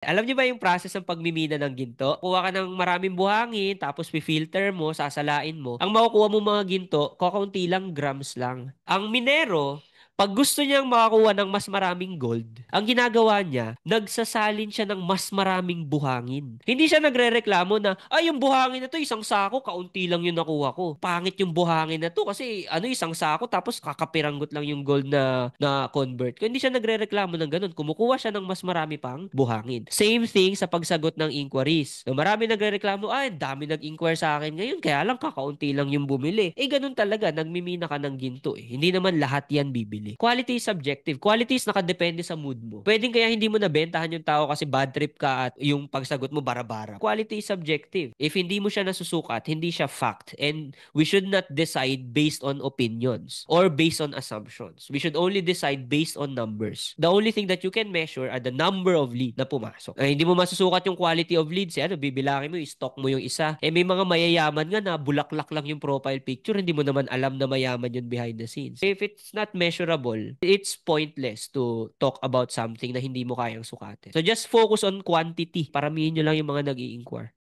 Alam niyo ba yung process ng pagmimina ng ginto? Kuha ka ng maraming buhangin, tapos fi-filter mo, sasalain mo. Ang makukuha mo mga ginto, kakaunti lang grams lang. Ang minero, pag gusto niyang makakuha ng mas maraming gold, ang ginagawa niya, nagsasalin siya ng mas maraming buhangin. Hindi siya nagrereklamo na, ay, yung buhangin na to, isang sako, kaunti lang yung nakuha ko. Pangit yung buhangin na to kasi ano, isang sako, tapos kakapiranggot lang yung gold na convert. Kaya hindi siya nagrereklamo ng ganun. Kumukuha siya ng mas marami pang buhangin. Same thing sa pagsagot ng inquiries. So, marami nagrereklamo, ay, dami nag-inquire sa akin ngayon, kaya lang kakaunti lang yung bumili. Eh, ganun talaga, nagmimina ka ng ginto eh. Hindi naman lahat yan bibili. Quality is subjective. Quality is nakadepende sa mood mo. Pwedeng kaya hindi mo nabentahan yung tao kasi bad trip ka at yung pagsagot mo bara-bara. Quality is subjective. If hindi mo siya nasusukat, hindi siya fact. And we should not decide based on opinions or based on assumptions. We should only decide based on numbers. The only thing that you can measure are the number of leads na pumasok. Ay, hindi mo masusukat yung quality of leads. Eh, ano, bibilangin mo, i-stock mo yung isa. Eh, may mga mayayaman nga na bulaklak lang yung profile picture. Hindi mo naman alam na mayaman yun behind the scenes. If it's not measurable, it's pointless to talk about something na hindi mo kayang sukatin. So just focus on quantity. Paramihin nyo lang yung mga nag-i-inquire.